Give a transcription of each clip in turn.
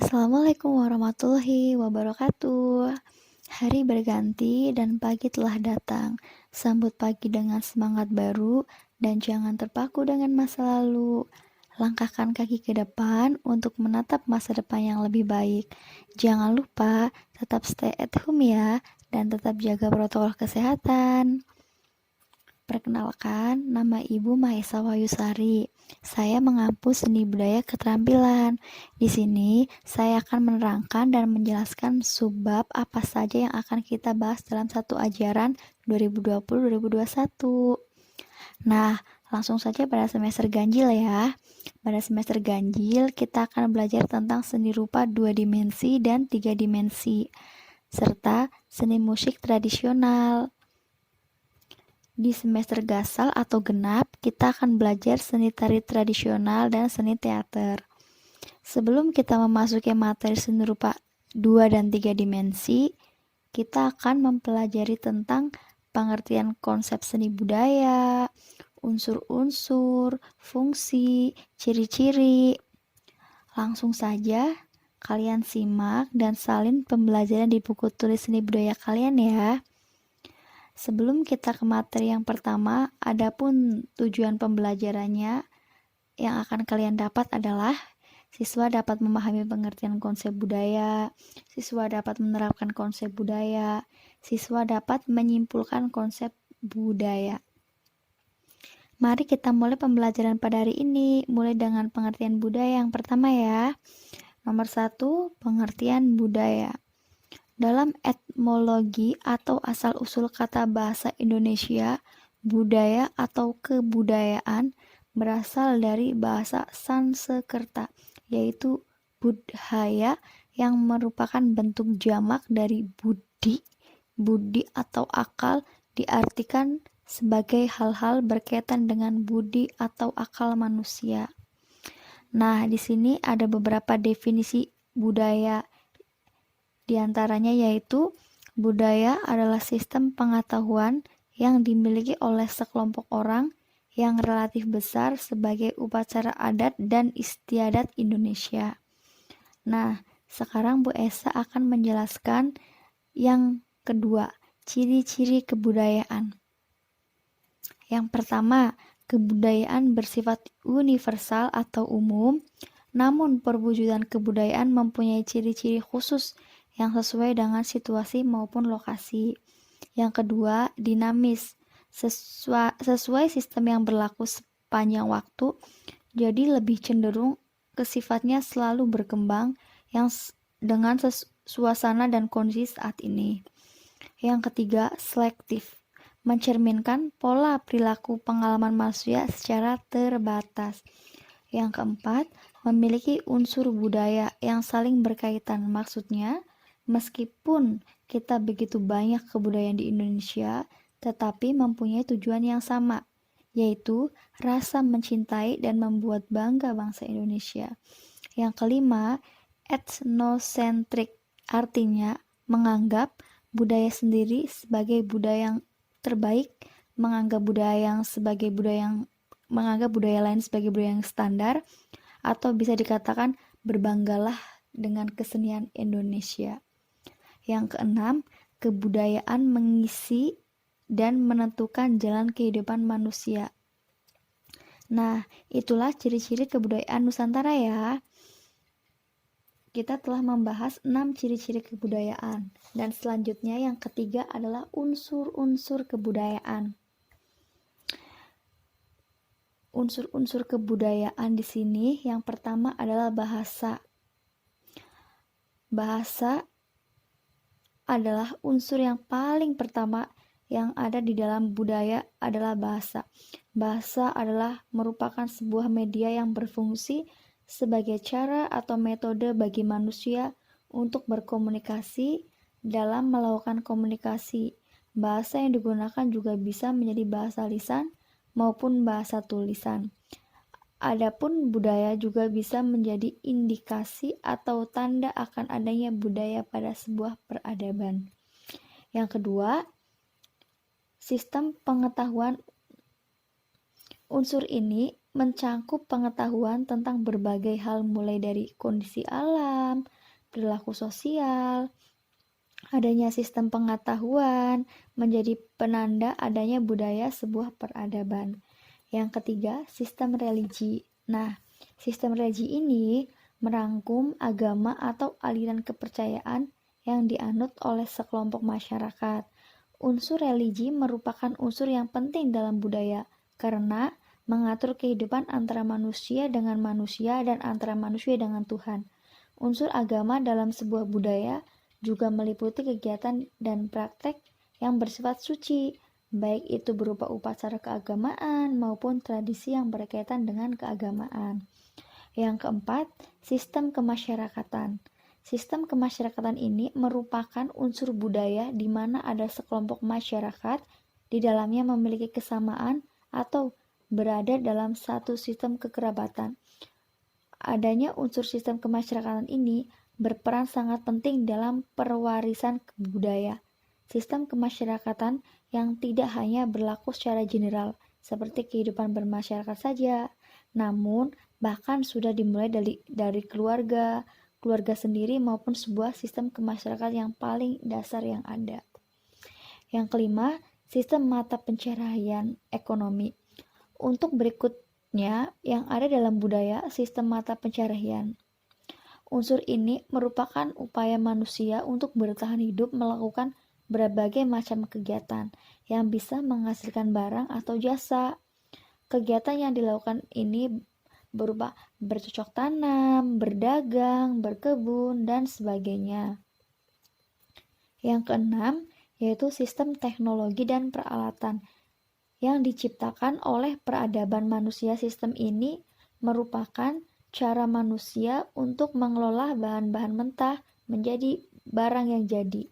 Assalamualaikum warahmatullahi wabarakatuh. Hari berganti dan pagi telah datang. Sambut pagi dengan semangat baru dan jangan terpaku dengan masa lalu. Langkahkan kaki ke depan untuk menatap masa depan yang lebih baik. Jangan lupa tetap stay at home ya dan tetap jaga protokol kesehatan. Perkenalkan, nama Ibu Mahesa Wahyusari. Saya mengampu seni budaya keterampilan. Di sini, saya akan menerangkan dan menjelaskan subbab apa saja yang akan kita bahas dalam satu ajaran 2020-2021. Nah, langsung saja pada semester ganjil ya. Pada semester ganjil, kita akan belajar tentang seni rupa 2 dimensi dan 3 dimensi, serta seni musik tradisional. Di semester gasal atau genap, kita akan belajar seni tari tradisional dan seni teater. Sebelum kita memasuki materi seni rupa 2 dan 3 dimensi, kita akan mempelajari tentang pengertian konsep seni budaya, unsur-unsur, fungsi, ciri-ciri. Langsung saja, kalian simak dan salin pembelajaran di buku tulis seni budaya kalian ya. Sebelum kita ke materi yang pertama, adapun tujuan pembelajarannya yang akan kalian dapat adalah siswa dapat memahami pengertian konsep budaya, siswa dapat menerapkan konsep budaya, siswa dapat menyimpulkan konsep budaya. Mari kita mulai pembelajaran pada hari ini, mulai dengan pengertian budaya yang pertama ya. Nomor 1, pengertian budaya. Dalam etimologi atau asal-usul kata bahasa Indonesia, budaya atau kebudayaan berasal dari bahasa Sanskerta, yaitu budhaya yang merupakan bentuk jamak dari budi. Budi atau akal diartikan sebagai hal-hal berkaitan dengan budi atau akal manusia. Nah, di sini ada beberapa definisi budaya. Di antaranya yaitu budaya adalah sistem pengetahuan yang dimiliki oleh sekelompok orang yang relatif besar sebagai upacara adat dan istiadat Indonesia. Nah, sekarang Bu Esa akan menjelaskan yang kedua, ciri-ciri kebudayaan. Yang pertama, kebudayaan bersifat universal atau umum, namun perwujudan kebudayaan mempunyai ciri-ciri khusus yang sesuai dengan situasi maupun lokasi. Yang kedua, dinamis, sesuai sistem yang berlaku sepanjang waktu, jadi lebih cenderung ke sifatnya selalu berkembang yang dengan suasana dan kondisi saat ini. Yang ketiga, selektif, mencerminkan pola perilaku pengalaman manusia secara terbatas. Yang keempat, memiliki unsur budaya yang saling berkaitan, maksudnya meskipun kita begitu banyak kebudayaan di Indonesia, tetapi mempunyai tujuan yang sama, yaitu rasa mencintai dan membuat bangga bangsa Indonesia. Yang kelima, etnosentrik, artinya menganggap budaya sendiri sebagai budaya yang terbaik, menganggap budaya lain sebagai budaya yang standar, atau bisa dikatakan berbanggalah dengan kesenian Indonesia. Yang keenam, kebudayaan mengisi dan menentukan jalan kehidupan manusia. Nah, itulah ciri-ciri kebudayaan Nusantara ya. Kita telah membahas 6 ciri-ciri kebudayaan. Dan selanjutnya yang ketiga adalah unsur-unsur kebudayaan. Unsur-unsur kebudayaan di sini yang pertama adalah bahasa. Bahasa adalah unsur yang paling pertama yang ada di dalam budaya adalah bahasa. Bahasa adalah merupakan sebuah media yang berfungsi sebagai cara atau metode bagi manusia untuk berkomunikasi dalam melakukan komunikasi. Bahasa yang digunakan juga bisa menjadi bahasa lisan maupun bahasa tulisan. Adapun budaya juga bisa menjadi indikasi atau tanda akan adanya budaya pada sebuah peradaban. Yang kedua, sistem pengetahuan. Unsur ini mencangkup pengetahuan tentang berbagai hal mulai dari kondisi alam, perilaku sosial. Adanya sistem pengetahuan menjadi penanda adanya budaya sebuah peradaban. Yang ketiga, sistem religi. Nah, sistem religi ini merangkum agama atau aliran kepercayaan yang dianut oleh sekelompok masyarakat. Unsur religi merupakan unsur yang penting dalam budaya karena mengatur kehidupan antara manusia dengan manusia dan antara manusia dengan Tuhan. Unsur agama dalam sebuah budaya juga meliputi kegiatan dan praktek yang bersifat suci, baik itu berupa upacara keagamaan maupun tradisi yang berkaitan dengan keagamaan. Yang keempat, sistem kemasyarakatan. Sistem kemasyarakatan ini merupakan unsur budaya di mana ada sekelompok masyarakat di dalamnya memiliki kesamaan atau berada dalam satu sistem kekerabatan. Adanya unsur sistem kemasyarakatan ini berperan sangat penting dalam pewarisan budaya. Sistem kemasyarakatan yang tidak hanya berlaku secara general, seperti kehidupan bermasyarakat saja, namun bahkan sudah dimulai dari keluarga sendiri maupun sebuah sistem kemasyarakatan yang paling dasar yang ada. Yang kelima, sistem mata pencaharian ekonomi. Untuk berikutnya yang ada dalam budaya sistem mata pencaharian. Unsur ini merupakan upaya manusia untuk bertahan hidup melakukan berbagai macam kegiatan yang bisa menghasilkan barang atau jasa. Kegiatan yang dilakukan ini berupa bercocok tanam, berdagang, berkebun, dan sebagainya. Yang keenam, yaitu sistem teknologi dan peralatan yang diciptakan oleh peradaban manusia. Sistem ini merupakan cara manusia untuk mengelola bahan-bahan mentah menjadi barang yang jadi,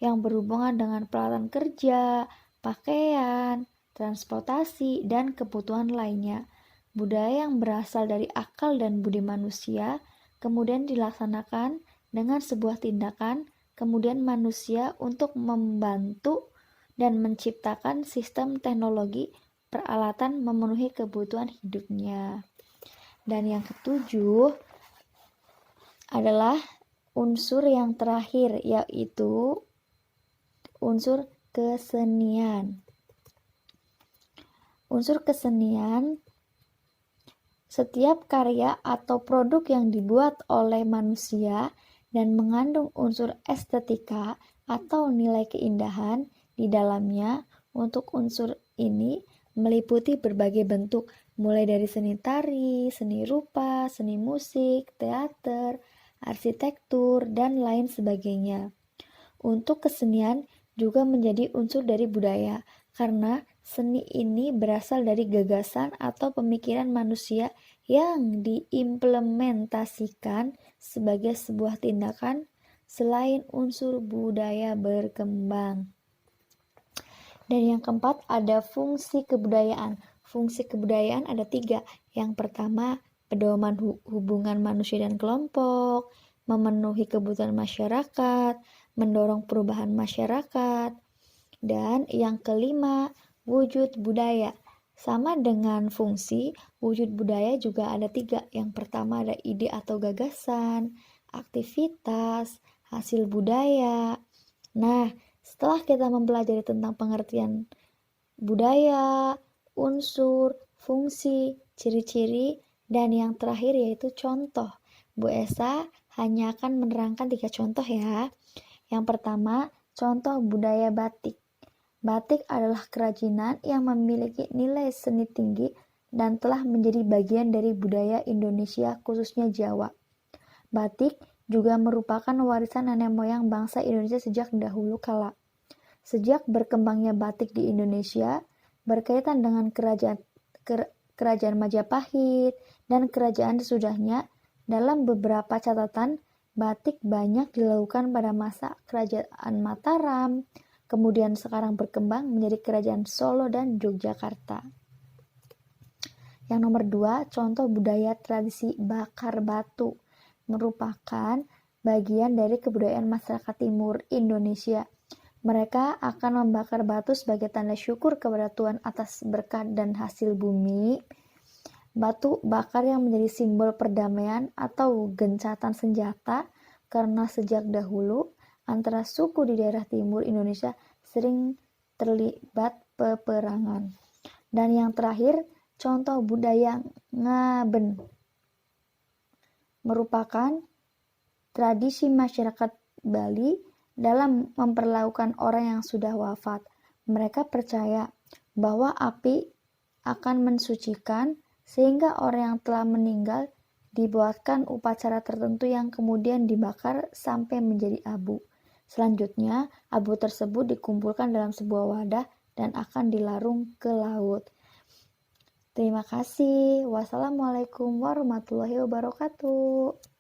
yang berhubungan dengan peralatan kerja, pakaian, transportasi, dan kebutuhan lainnya. Budaya yang berasal dari akal dan budi manusia kemudian dilaksanakan dengan sebuah tindakan kemudian manusia untuk membantu dan menciptakan sistem teknologi peralatan memenuhi kebutuhan hidupnya. Dan yang ketujuh adalah unsur yang terakhir, yaitu unsur kesenian. Unsur kesenian, setiap karya atau produk yang dibuat oleh manusia dan mengandung unsur estetika atau nilai keindahan di dalamnya. Untuk unsur ini meliputi berbagai bentuk, mulai dari seni tari, seni rupa, seni musik, teater, arsitektur, dan lain sebagainya. Untuk kesenian juga menjadi unsur dari budaya, karena seni ini berasal dari gagasan atau pemikiran manusia yang diimplementasikan sebagai sebuah tindakan selain unsur budaya berkembang. Dan yang keempat ada fungsi kebudayaan. Fungsi kebudayaan ada 3. Yang pertama, pedoman hubungan manusia dan kelompok, memenuhi kebutuhan masyarakat, mendorong perubahan masyarakat. Dan yang kelima, wujud budaya. Sama dengan fungsi, wujud budaya juga ada 3. Yang pertama ada ide atau gagasan, aktivitas, hasil budaya. Nah, setelah kita mempelajari tentang pengertian budaya, unsur, fungsi, ciri-ciri, dan yang terakhir yaitu contoh, Bu Esa hanya akan menerangkan 3 contoh ya. Yang pertama, contoh budaya batik. Batik adalah kerajinan yang memiliki nilai seni tinggi dan telah menjadi bagian dari budaya Indonesia, khususnya Jawa. Batik juga merupakan warisan nenek moyang bangsa Indonesia sejak dahulu kala. Sejak berkembangnya batik di Indonesia, berkaitan dengan kerajaan Majapahit dan kerajaan sesudahnya, dalam beberapa catatan, batik banyak dilakukan pada masa kerajaan Mataram, kemudian sekarang berkembang menjadi kerajaan Solo dan Yogyakarta. Yang nomor 2, contoh budaya tradisi bakar batu. Merupakan bagian dari kebudayaan masyarakat timur Indonesia. Mereka akan membakar batu sebagai tanda syukur kepada Tuhan atas berkah dan hasil bumi. Batu bakar yang menjadi simbol perdamaian atau gencatan senjata karena sejak dahulu antara suku di daerah timur Indonesia sering terlibat peperangan. Dan yang terakhir, contoh budaya ngaben merupakan tradisi masyarakat Bali dalam memperlakukan orang yang sudah wafat. Mereka percaya bahwa api akan mensucikan sehingga orang yang telah meninggal dibuatkan upacara tertentu yang kemudian dibakar sampai menjadi abu. Selanjutnya, abu tersebut dikumpulkan dalam sebuah wadah dan akan dilarung ke laut. Terima kasih. Wassalamualaikum warahmatullahi wabarakatuh.